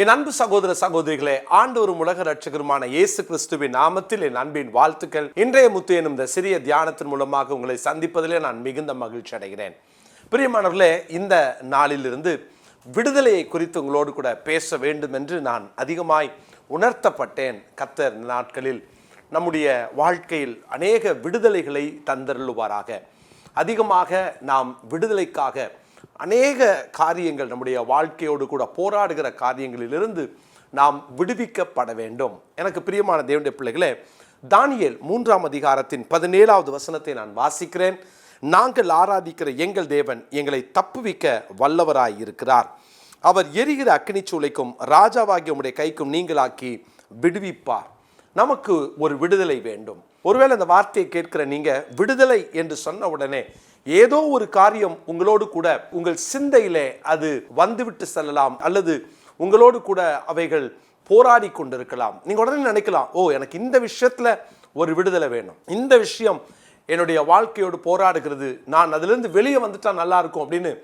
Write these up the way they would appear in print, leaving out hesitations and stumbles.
என் அன்பு சகோதர சகோதரிகளே, ஆண்டவரும் உலக ரட்சகருமான இயேசு கிறிஸ்துவின் நாமத்தில் என் அன்பின் வாழ்த்துக்கள். இன்றைய முத்து எனும் இந்த சிறிய தியானத்தின் மூலமாக உங்களை சந்திப்பதிலே நான் மிகுந்த மகிழ்ச்சி அடைகிறேன். பிரியமானவர்களே, இந்த நாளிலிருந்து விடுதலையை குறித்து உங்களோடு கூட பேச வேண்டும் என்று நான் அதிகமாய் உணர்த்தப்பட்டேன். கர்த்தர் நாட்களில் நம்முடைய வாழ்க்கையில் அநேக விடுதலைகளை தந்தருளுவாராக. அதிகமாக நாம் விடுதலைக்காக அநேக காரியங்கள், நம்முடைய வாழ்க்கையோடு கூட போராடுகிற காரியங்களிலிருந்து நாம் விடுவிக்கப்பட வேண்டும். எனக்கு பிரியமான தேவனுடைய பிள்ளைகளே, தானியேல் 3ஆம் அதிகாரத்தின் 17வது வசனத்தை நான் வாசிக்கிறேன். நாங்கள் ஆராதிக்கிற எங்கள் தேவன் எங்களை தப்புவிக்க வல்லவராய் இருக்கிறார். அவர் எரிகிற அக்கினி சூளைக்கும் ராஜாவாகிய உம்முடைய கைக்கும் நீங்களாக்கி விடுவிப்பார். நமக்கு ஒரு விடுதலை வேண்டும். ஒருவேளை இந்த வார்த்தையை கேட்கிற நீங்க விடுதலை என்று சொன்ன உடனே ஏதோ ஒரு காரியம் உங்களோடு கூட உங்கள் சிந்தையிலே அது வந்துவிட்டு செல்லலாம், அல்லது உங்களோடு கூட அவைகள் போராடி கொண்டிருக்கலாம். நீங்க உடனே நினைக்கலாம், எனக்கு இந்த விஷயத்துல ஒரு விடுதலை வேணும், இந்த விஷயம் என்னுடைய வாழ்க்கையோடு போராடுகிறது, நான் அதிலிருந்து வெளியே வந்துட்டா நல்லா இருக்கும் அப்படின்னு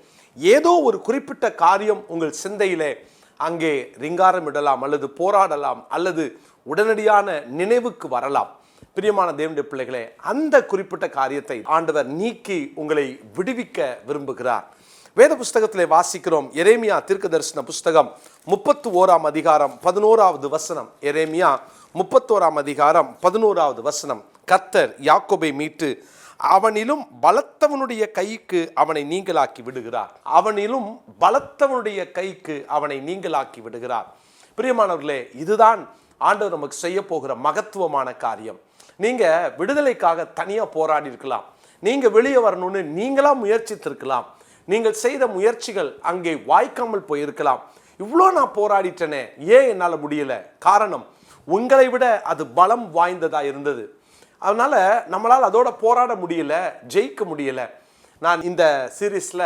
ஏதோ ஒரு குறிப்பிட்ட காரியம் உங்கள் சிந்தையிலே அங்கே ரிங்காரம் இடலாம், அல்லது போராடலாம், அல்லது உடனடியான நினைவுக்கு வரலாம். பிரியமான தேவனுடைய பிள்ளைகளே, அந்த குறிப்பிட்ட காரியத்தை ஆண்டவர் நீக்கி உங்களை விடுவிக்க விரும்புகிறார். வேத புஸ்தகத்திலே வாசிக்கிறோம். எரேமியா தீர்க்கதரிசன புஸ்தகம் 31ஆம் அதிகாரம் 11வது வசனம். எரேமியா 31ஆம் அதிகாரம் 11வது வசனம். கர்த்தர் யாக்கோபை மீட்டு அவனிலும் பலத்தவனுடைய கைக்கு அவனை நீங்களாக்கி விடுகிறார். அவனிலும் பலத்தவனுடைய கைக்கு அவனை நீங்களாக்கி விடுகிறார். பிரியமானவர்களே, இதுதான் ஆண்டவர் நமக்கு செய்ய போகிற மகத்துவமான காரியம். நீங்க விடுதலைக்காக தனியா போராடி இருக்கலாம், நீங்க வெளியே வரணும்னு நீங்களா முயற்சித்திருக்கலாம், நீங்கள் செய்த முயற்சிகள் அங்கே வாய்க்காமல் போயிருக்கலாம். இவ்வளோ நான் போராடிட்டேனே, ஏன் என்னால் முடியல? காரணம், உங்களை விட அது பலம் வாய்ந்ததா இருந்தது. அதனால நம்மளால் அதோட போராட முடியல, ஜெயிக்க முடியல. நான் இந்த சீரீஸ்ல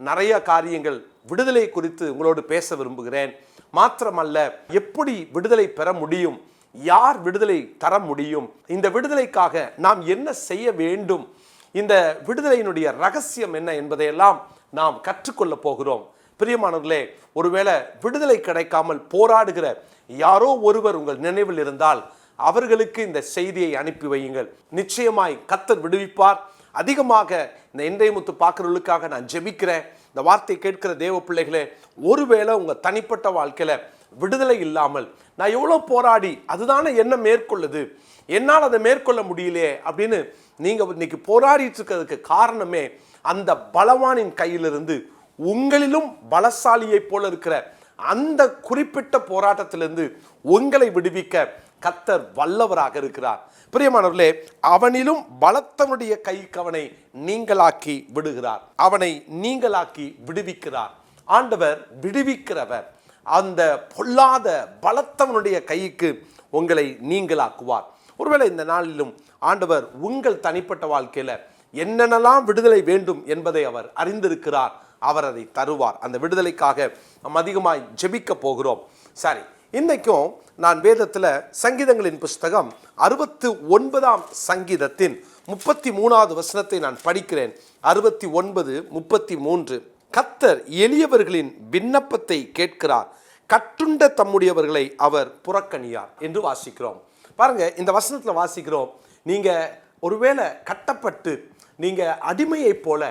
நிறைய காரியங்கள் விடுதலை குறித்து உங்களோடு பேச விரும்புகிறேன். மாத்திரமல்ல, எப்படி விடுதலை பெற முடியும், யார் விடுதலை தர முடியும், இந்த விடுதலைக்காக நாம் என்ன செய்ய வேண்டும், இந்த விடுதலையினுடைய ரகசியம் என்ன என்பதையெல்லாம் நாம் கற்றுக்கொள்ள போகிறோம். பிரியமானவர்களே, ஒருவேளை விடுதலை கிடைக்காமல் போராடுகிற யாரோ ஒருவர் உங்கள் நினைவில் இருந்தால் அவர்களுக்கு இந்த செய்தியை அனுப்பி வையுங்கள். நிச்சயமாய் கர்த்தர் விடுவிப்பார். அதிகமாக இந்த இன்றைய முத்து பார்க்கிறவர்களுக்காக நான் ஜெபிக்கிறேன். இந்த வார்த்தை கேட்கிற தேவ பிள்ளைகளே, ஒருவேளை உங்க தனிப்பட்ட வாழ்க்கையில விடுதலை இல்லாமல் நான் எவ்வளோ போராடி அதுதானே என்ன மேற்கொள்ளுது, என்னால் அதை மேற்கொள்ள முடியலையே அப்படின்னு நீங்க இன்னைக்கு போராடிட்டு இருக்கிறதுக்கு காரணமே அந்த பலவானின் கையிலிருந்து, உங்களிலும் பலசாலியை போல இருக்கிற அந்த குறிப்பிட்ட போராட்டத்திலிருந்து உங்களை விடுவிக்க கர்த்தர் வல்லவராக இருக்கிறார். பிரியமானவர்களே, அவனிலும் பலத்தவனுடைய கைக்கு அவனை நீங்களாக்கி விடுகிறார், அவனை நீங்களாக்கி விடுவிக்கிறார். ஆண்டவர் விடுவிக்கிறவர். அந்த பொல்லாத பலத்தவனுடைய கைக்கு உங்களை நீங்களாக்குவார். ஒருவேளை இந்த நாளிலும் ஆண்டவர் உங்கள் தனிப்பட்ட வாழ்க்கையில என்னென்னலாம் விடுதலை வேண்டும் என்பதை அவர் அறிந்திருக்கிறார். அவர் அதை தருவார். அந்த விடுதலைக்காக நாம் அதிகமாய் ஜெபிக்க போகிறோம். சரி, இன்னைக்கும் நான் வேதத்தில் சங்கீதங்களின் புஸ்தகம் 69ஆம் சங்கீதத்தின் 33வது வசனத்தை நான் படிக்கிறேன். 69:33. கர்த்தர் எளியவர்களின் விண்ணப்பத்தை கேட்கிறார், கட்டுண்ட தம்முடையவர்களை அவர் புறக்கணியார் என்று வாசிக்கிறோம். பாருங்க, இந்த வசனத்தில் வாசிக்கிறோம், நீங்க ஒருவேளை கட்டப்பட்டு நீங்க அடிமையை போல,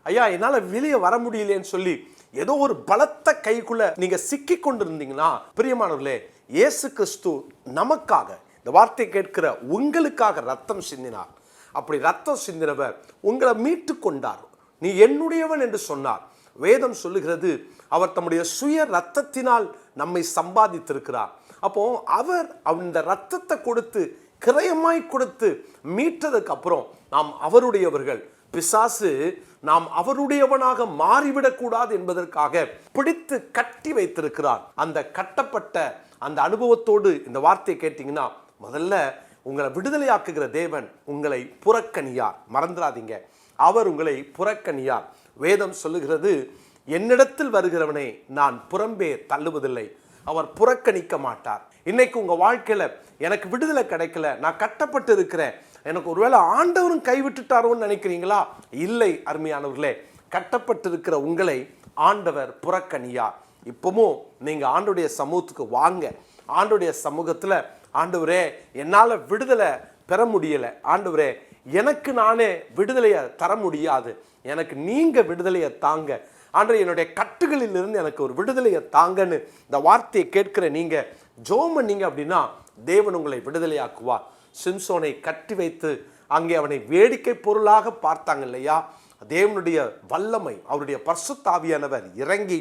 ஐயா என்னால் வெளியே வர முடியலன்னு சொல்லி ஏதோ ஒரு பலத்த கைக்குள்ள நீங்க சிக்கி கொண்டிருந்தீங்கன்னா, பிரியமானவர்களே, இயேசு கிறிஸ்து நமக்காக, இந்த வார்த்தை கேட்கிற உங்களுக்காக ரத்தம் சிந்தினார். அப்படி ரத்தம் சிந்தினவர் உங்களை மீட்டு கொண்டார். நீ என்னுடையவன் என்று சொன்னார். வேதம் சொல்லுகிறது, அவர் தம்முடைய சுய ரத்தத்தினால் நம்மை சம்பாதித்திருக்கிறார். அப்போ அவர் அந்த ரத்தத்தை கொடுத்து, கிரயமாய் கொடுத்து மீட்டதுக்கு அப்புறம் நாம் அவருடையவர்கள். பிசாசு நாம் அவருடையவனாக மாறிவிடக்கூடாது என்பதற்காக பிடித்து கட்டி வைத்திருக்கிறார். அந்த கட்டப்பட்ட அந்த அனுபவத்தோடு இந்த வார்த்தையை கேட்டீங்கன்னா, முதல்ல உங்களை விடுதலையாக்குகிற தேவன் உங்களை புறக்கணியார். மறந்துடாதீங்க, அவர் உங்களை புறக்கணியார். வேதம் சொல்லுகிறது, என்னிடத்தில் வருகிறவனை நான் புறம்பே தள்ளுவதில்லை, அவர் புறக்கணிக்க மாட்டார். இன்னைக்கு உங்க வாழ்க்கையில எனக்கு விடுதலை கிடைக்கல, நான் கட்டப்பட்டு இருக்கிறேன், எனக்கு ஒருவேளை ஆண்டவரும் கைவிட்டுட்டாரோன்னு நினைக்கிறீங்களா? இல்லை அருமையானவர்களே, கட்டப்பட்டிருக்கிற உங்களை ஆண்டவர் புறக்கணியார். இப்பவும் நீங்க ஆண்டவருடைய சமூகத்துக்கு வாங்க. ஆண்டவருடைய சமூகத்துல, ஆண்டவரே என்னால விடுதலை பெற முடியல, ஆண்டவரே எனக்கு நானே விடுதலையை தர முடியாது, எனக்கு நீங்க விடுதலையை தாங்க, ஆண்டவரே என்னுடைய கட்டுகளில் இருந்து எனக்கு ஒரு விடுதலையை தாங்கன்னு இந்த வார்த்தையை கேட்கிற நீங்க ஜெபம் பண்ணீங்க அப்படின்னா தேவன் உங்களை விடுதலையாக்குவார். சிம்சோனை கட்டி வைத்து அங்கே அவனை வேடிக்கை பொருளாக பார்த்தாங்க இல்லையா? தேவனுடைய வல்லமை, அவருடைய பரிசுத்த ஆவியானவர் இறங்கி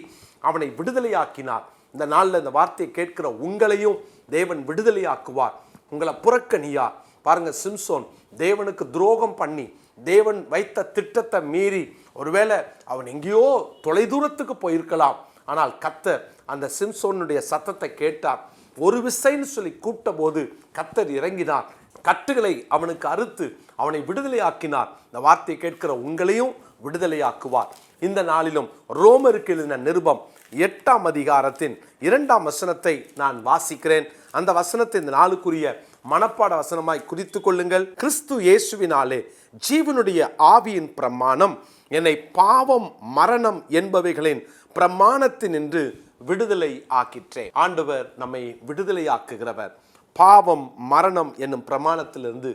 அவனை விடுதலையாக்கினார். இந்த நாளில் இந்த வார்த்தையை கேட்கிற உங்களையும் தேவன் விடுதலையாக்குவார். உங்களை புறக்கணியா பாருங்க, சிம்சோன் தேவனுக்கு துரோகம் பண்ணி தேவன் வைத்த திட்டத்தை மீறி ஒருவேளை அவன் எங்கேயோ தொலைதூரத்துக்கு போயிருக்கலாம். ஆனால் கர்த்தர் அந்த சிம்சோனுடைய சத்தத்தை கேட்டார். ஒரு விசைன்னு சொல்லி கூப்பிட்ட போது கர்த்தர் இறங்கினார், கட்டுகளை அவனுக்கு அறுத்து அவனை விடுதலையாக்கினார். இந்த வார்த்தையை கேட்கிற உங்களையும் விடுதலையாக்குவார். இந்த நாளிலும் ரோமருக்கு எழுதின நிருபம் 8ஆம் அதிகாரத்தின் 2ஆம் வசனத்தை நான் வாசிக்கிறேன். அந்த வசனத்தை இந்த நாளுக்குரிய மனப்பாட வசனமாய் குறித்து கொள்ளுங்கள். கிறிஸ்து இயேசுவினாலே ஜீவனுடைய ஆவியின் பிரமாணம் என்னை பாவம் மரணம் என்பவைகளின் பிரமாணத்தினின்று விடுதலை ஆக்கிற்றே. ஆண்டவர் நம்மை விடுதலை ஆக்குகிறவர். பாவம் மரணம் என்னும் பிரமாணத்திலிருந்து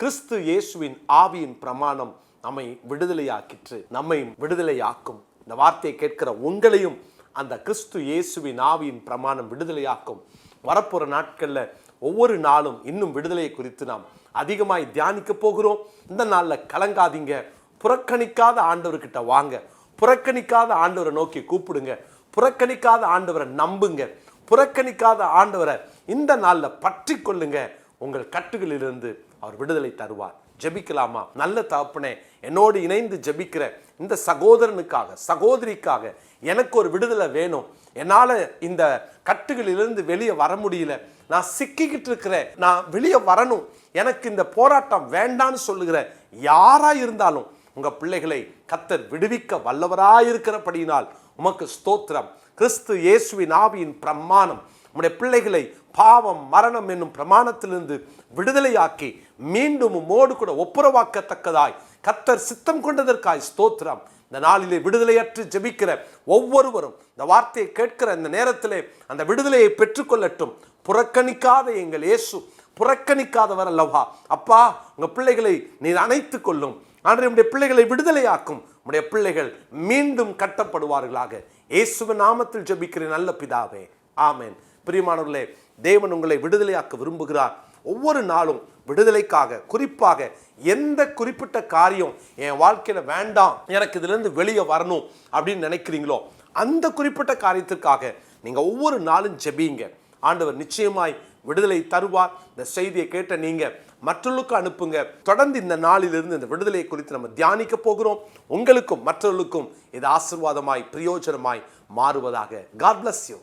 கிறிஸ்து இயேசுவின் ஆவியின் பிரமாணம் நம்மை விடுதலையாக்கிற்று, நம்மை விடுதலையாக்கும். இந்த வார்த்தையை கேட்கிற உங்களையும் அந்த கிறிஸ்து இயேசுவின் ஆவியின் பிரமாணம் விடுதலையாக்கும். வரப்போற நாட்கள்ல ஒவ்வொரு நாளும் இன்னும் விடுதலையை குறித்து நாம் அதிகமாய் தியானிக்க போகிறோம். இந்த நாள்ல கலங்காதீங்க, புறக்கணிக்காத ஆண்டவர்கிட்ட வாங்க, புறக்கணிக்காத ஆண்டவரை நோக்கி கூப்பிடுங்க, புறக்கணிக்காத ஆண்டவரை நம்புங்க, புறக்கணிக்காத ஆண்டவரை இந்த நாள்ல பற்றி கொள்ளுங்க. உங்கள் கட்டுகளிலிருந்து அவர் விடுதலை தருவார். ஜெபிக்கலாமா? நல்ல தகப்பனே, என்னோடு இணைந்து ஜெபிக்கிற இந்த சகோதரனுக்காக சகோதரிக்காக எனக்கு ஒரு விடுதலை வேணும், என்னால இந்த கட்டுகளிலிருந்து வெளியே வர முடியல, நான் சிக்கிக்கிட்டு இருக்கிறேன், நான் வெளியே வரணும், எனக்கு இந்த போராட்டம் வேண்டான்னு சொல்லுகிற யாரா இருந்தாலும் உங்க பிள்ளைகளை கர்த்தர் விடுவிக்க வல்லவராயிருக்கிறபடியினால் உமக்கு ஸ்தோத்திரம். கிறிஸ்து இயேசுவின் ஆவியின் பிரமாணம் உம்முடைய பிள்ளைகளை பாவம் மரணம் என்னும் பிரமாணத்திலிருந்து விடுதலையாக்கி மீண்டும் உம்மோடு கூட ஒப்புரவாக்கத்தக்கதாய் கர்த்தர் சித்தம் கொண்டதற்காய் ஸ்தோத்திரம். இந்த நாளிலே விடுதலையற்று ஜெபிக்கிற ஒவ்வொருவரும் இந்த வார்த்தையை கேட்கிற இந்த நேரத்திலே அந்த விடுதலையை பெற்றுக்கொள்ளட்டும். புறக்கணிக்காத எங்கள் இயேசு புறக்கணிக்காதவர் அல்லவா? அப்பா, உங்க பிள்ளைகளை நீர் அணைத்து கொள்ளும். ஆண்டவரே, உம்முடைய பிள்ளைகளை விடுதலையாக்கும். உம்முடைய பிள்ளைகள் மீண்டும் கட்டப்படுவார்களாக. இயேசுவின் நாமத்தில் ஜெபிக்கிறேன் நல்ல பிதாவே, ஆமென். பிரியமானவர்களே, தேவன் உங்களை விடுதலையாக்க விரும்புகிறார். ஒவ்வொரு நாளும் விடுதலைக்காக, குறிப்பாக எந்த குறிப்பிட்ட காரியம் என் வாழ்க்கையில வேண்டாம், எனக்கு இதுல இருந்து வெளியே வரணும் அப்படின்னு நினைக்கிறீங்களோ அந்த குறிப்பிட்ட காரியத்திற்காக நீங்க ஒவ்வொரு நாளும் ஜெபிங்க. ஆண்டவர் நிச்சயமாய் விடுதலை தருவார். இந்த செய்தியை கேட்ட நீங்க மற்றவர்களுக்கு அனுப்புங்க. தொடர்ந்து இந்த நாளிலிருந்து இந்த விடுதலையை குறித்து நம்ம தியானிக்க போகிறோம். உங்களுக்கும் மற்றவர்களுக்கும் இது ஆசீர்வாதமாய் பிரயோஜனமாய் மாறுவதாக. God bless you.